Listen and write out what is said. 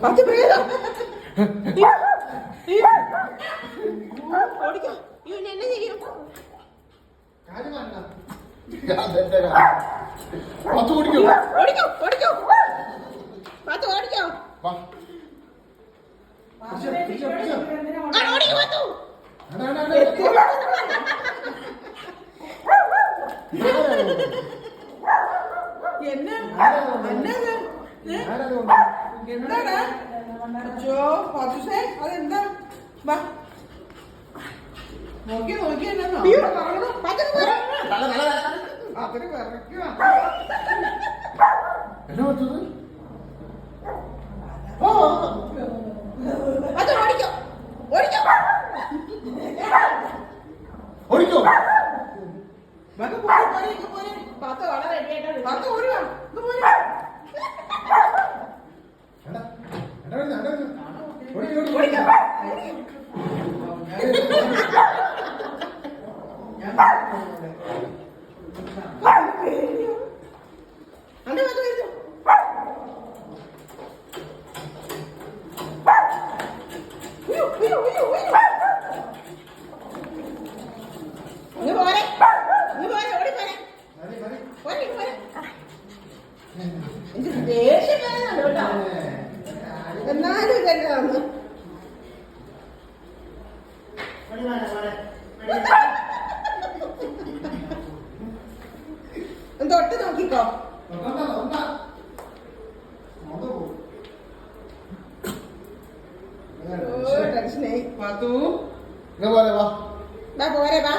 അത് പ്രേതം. ഓടിക്കോ. ഇവൻ എന്നെ ചെയ്യും. ഓടിക്കോ ഓടിക്കോ പാത്തു ഓടിക്കോ. ഓടിക്കോ പാത്തു. എന്താടാ അതെന്താ നോക്കി നോക്കി അതിന് വിറയ്ക്കുക. അത് ഓടിക്കോ ഓടിക്കോ ഓടിക്കോ. പാത്ത് വളരെ റെഡിയായിട്ടാണ്. പാത്ത് ഓടുക. എന്നാലും ഇതെല്ലാം തൊട്ട് നോക്കിക്കോ. ടെൻഷനായി. പോരെ വാ.